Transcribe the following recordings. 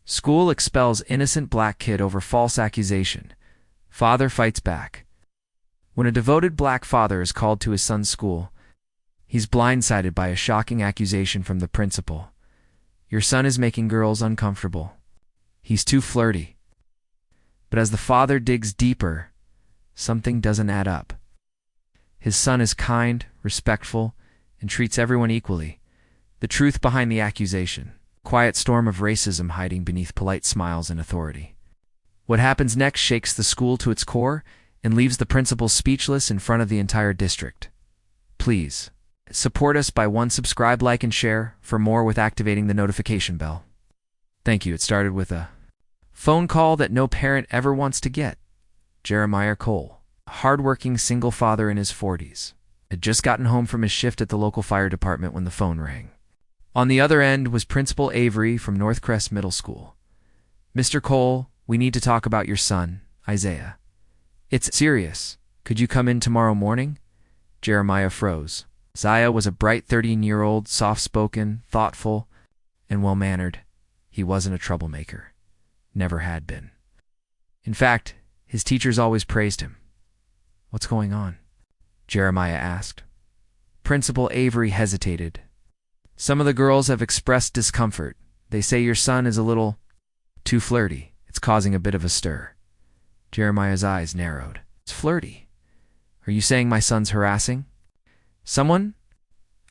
School expels innocent black kid over false accusation. Father fights back. When a devoted black father is called to his son's school, he's blindsided by a shocking accusation from the principal. Your son is making girls uncomfortable. He's too flirty. But as the father digs deeper, something doesn't add up. His son is kind, respectful, and treats everyone equally. The truth behind the accusation. Quiet storm of racism hiding beneath polite smiles and authority. What happens next shakes the school to its core and leaves the principal speechless in front of the entire district. Please, support us by subscribe, like, and share for more with activating the notification bell. Thank you. It started with a phone call that no parent ever wants to get. Jeremiah Cole, a hardworking single father in his 40s, had just gotten home from his shift at the local fire department when the phone rang. On the other end was Principal Avery from Northcrest Middle School. Mr. Cole, we need to talk about your son, Isaiah. It's serious. Could you come in tomorrow morning? Jeremiah froze. Isaiah was a bright 13-year-old, soft-spoken, thoughtful, and well-mannered. He wasn't a troublemaker. Never had been. In fact, his teachers always praised him. What's going on? Jeremiah asked. Principal Avery hesitated. Some of the girls have expressed discomfort. They say your son is a little too flirty. It's causing a bit of a stir. Jeremiah's eyes narrowed. It's flirty. Are you saying my son's harassing someone?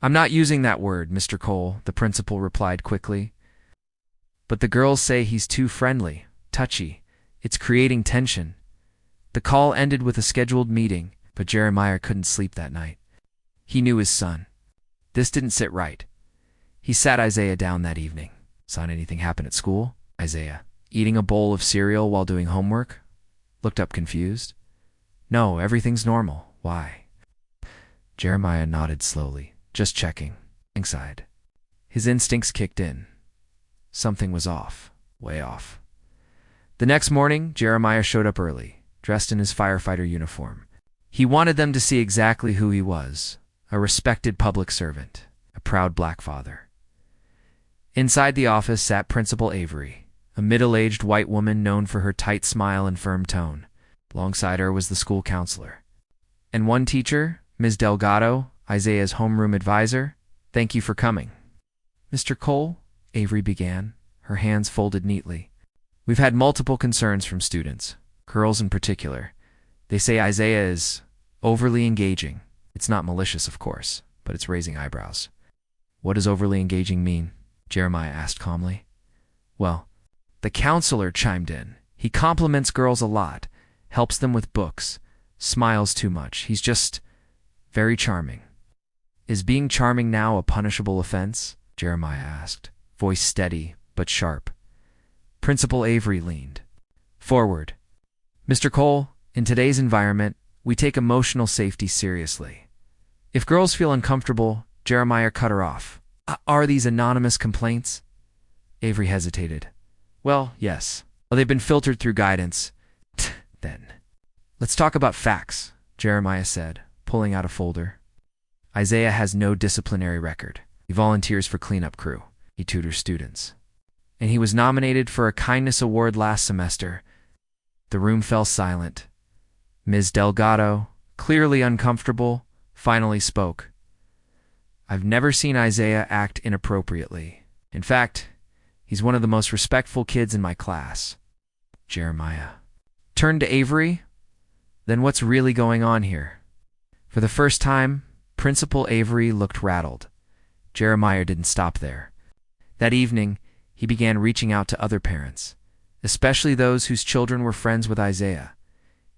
I'm not using that word, Mr. Cole, the principal replied quickly. But the girls say he's too friendly, touchy. It's creating tension. The call ended with a scheduled meeting, but Jeremiah couldn't sleep that night. He knew his son. This didn't sit right. He sat Isaiah down that evening. Saw anything happen at school? Isaiah, eating a bowl of cereal while doing homework, looked up confused. No, everything's normal. Why? Jeremiah nodded slowly. Just checking. Sighed. His instincts kicked in. Something was off. Way off. The next morning, Jeremiah showed up early, dressed in his firefighter uniform. He wanted them to see exactly who he was. A respected public servant. A proud black father. Inside the office sat Principal Avery, a middle-aged white woman known for her tight smile and firm tone. Alongside her was the school counselor. And one teacher, Ms. Delgado, Isaiah's homeroom advisor. Thank you for coming. Mr. Cole, Avery began, her hands folded neatly. We've had multiple concerns from students, girls in particular. They say Isaiah is overly engaging. It's not malicious, of course, but it's raising eyebrows. What does overly engaging mean? Jeremiah asked calmly. Well, the counselor chimed in. He compliments girls a lot, helps them with books, smiles too much. He's just very charming. Is being charming now a punishable offense? Jeremiah asked, voice steady but sharp. Principal Avery leaned forward. Mr. Cole, in today's environment, we take emotional safety seriously. If girls feel uncomfortable, Jeremiah cut her off. Are these anonymous complaints? Avery hesitated. Well, yes. They've been filtered through guidance. Then. Let's talk about facts, Jeremiah said, pulling out a folder. Isaiah has no disciplinary record. He volunteers for cleanup crew. He tutors students. And he was nominated for a kindness award last semester. The room fell silent. Ms. Delgado, clearly uncomfortable, finally spoke. I've never seen Isaiah act inappropriately. In fact, he's one of the most respectful kids in my class. Jeremiah turned to Avery. Then what's really going on here? For the first time, Principal Avery looked rattled. Jeremiah didn't stop there. That evening, he began reaching out to other parents, especially those whose children were friends with Isaiah.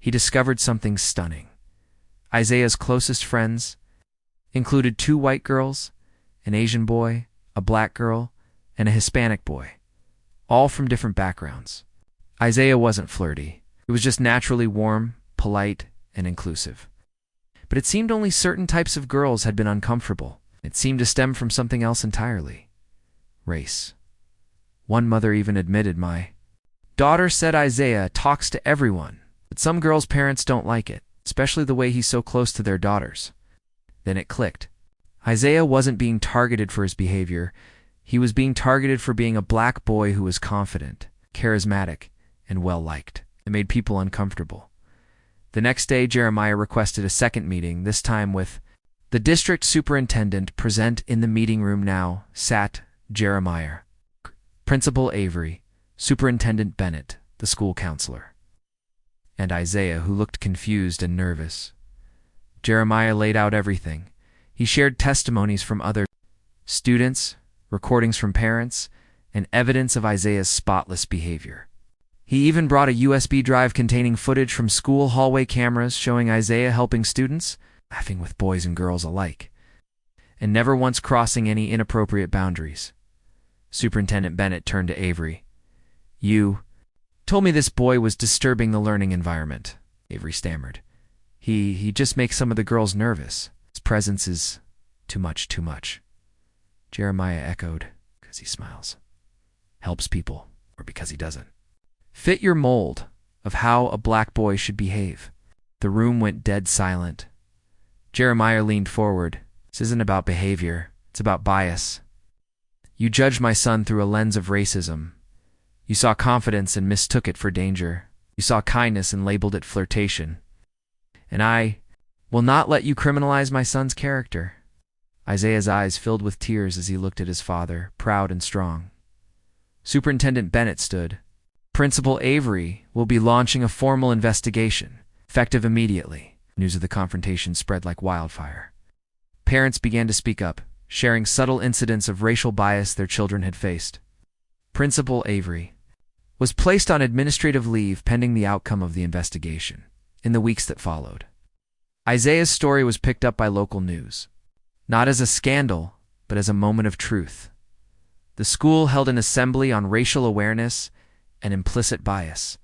He discovered something stunning. Isaiah's closest friends included 2 white girls, an Asian boy, a black girl, and a Hispanic boy, all from different backgrounds. Isaiah wasn't flirty. He was just naturally warm, polite, and inclusive. But it seemed only certain types of girls had been uncomfortable. It seemed to stem from something else entirely. Race. One mother even admitted, my daughter said Isaiah talks to everyone, but some girls' parents don't like it, especially the way he's so close to their daughters. Then it clicked. Isaiah wasn't being targeted for his behavior. He was being targeted for being a black boy who was confident, charismatic, and well-liked. It made people uncomfortable. The next day, Jeremiah requested a second meeting, this time with the district superintendent. Present in the meeting room now sat Jeremiah, Principal Avery, Superintendent Bennett, the school counselor, and Isaiah, who looked confused and nervous. Jeremiah laid out everything. He shared testimonies from other students, recordings from parents, and evidence of Isaiah's spotless behavior. He even brought a USB drive containing footage from school hallway cameras showing Isaiah helping students, laughing with boys and girls alike, and never once crossing any inappropriate boundaries. Superintendent Bennett turned to Avery. "You told me this boy was disturbing the learning environment," Avery stammered. He just makes some of the girls nervous. His presence is too much. Jeremiah echoed, because he smiles. Helps people, or because he doesn't. Fit your mold of how a black boy should behave. The room went dead silent. Jeremiah leaned forward. This isn't about behavior. It's about bias. You judged my son through a lens of racism. You saw confidence and mistook it for danger. You saw kindness and labeled it flirtation. And I will not let you criminalize my son's character. Isaiah's eyes filled with tears as he looked at his father, proud and strong. Superintendent Bennett stood. Principal Avery will be launching a formal investigation, effective immediately. News of the confrontation spread like wildfire. Parents began to speak up, sharing subtle incidents of racial bias their children had faced. Principal Avery was placed on administrative leave pending the outcome of the investigation. In the weeks that followed, Isaiah's story was picked up by local news, not as a scandal, but as a moment of truth. The school held an assembly on racial awareness and implicit bias.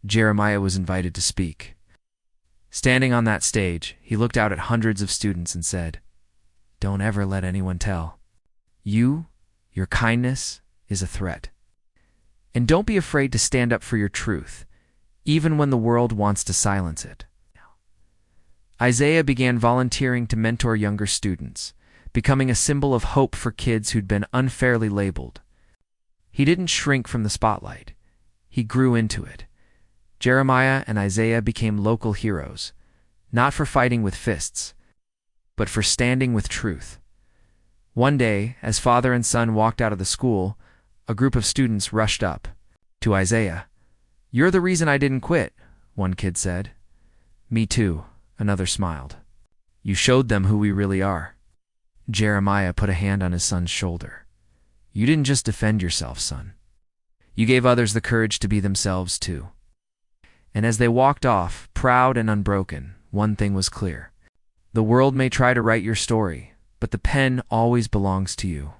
Jeremiah was invited to speak. Standing on that stage, he looked out at hundreds of students and said, "Don't ever let anyone tell. Your kindness is a threat. And don't be afraid to stand up for your truth, even when the world wants to silence it." Isaiah began volunteering to mentor younger students, becoming a symbol of hope for kids who'd been unfairly labeled. He didn't shrink from the spotlight. He grew into it. Jeremiah and Isaiah became local heroes, not for fighting with fists, but for standing with truth. One day, as father and son walked out of the school, a group of students rushed up to Isaiah. "You're the reason I didn't quit," one kid said. "Me too," another smiled. "You showed them who we really are." Jeremiah put a hand on his son's shoulder. "You didn't just defend yourself, son. You gave others the courage to be themselves too." And as they walked off, proud and unbroken, one thing was clear. The world may try to write your story, but the pen always belongs to you.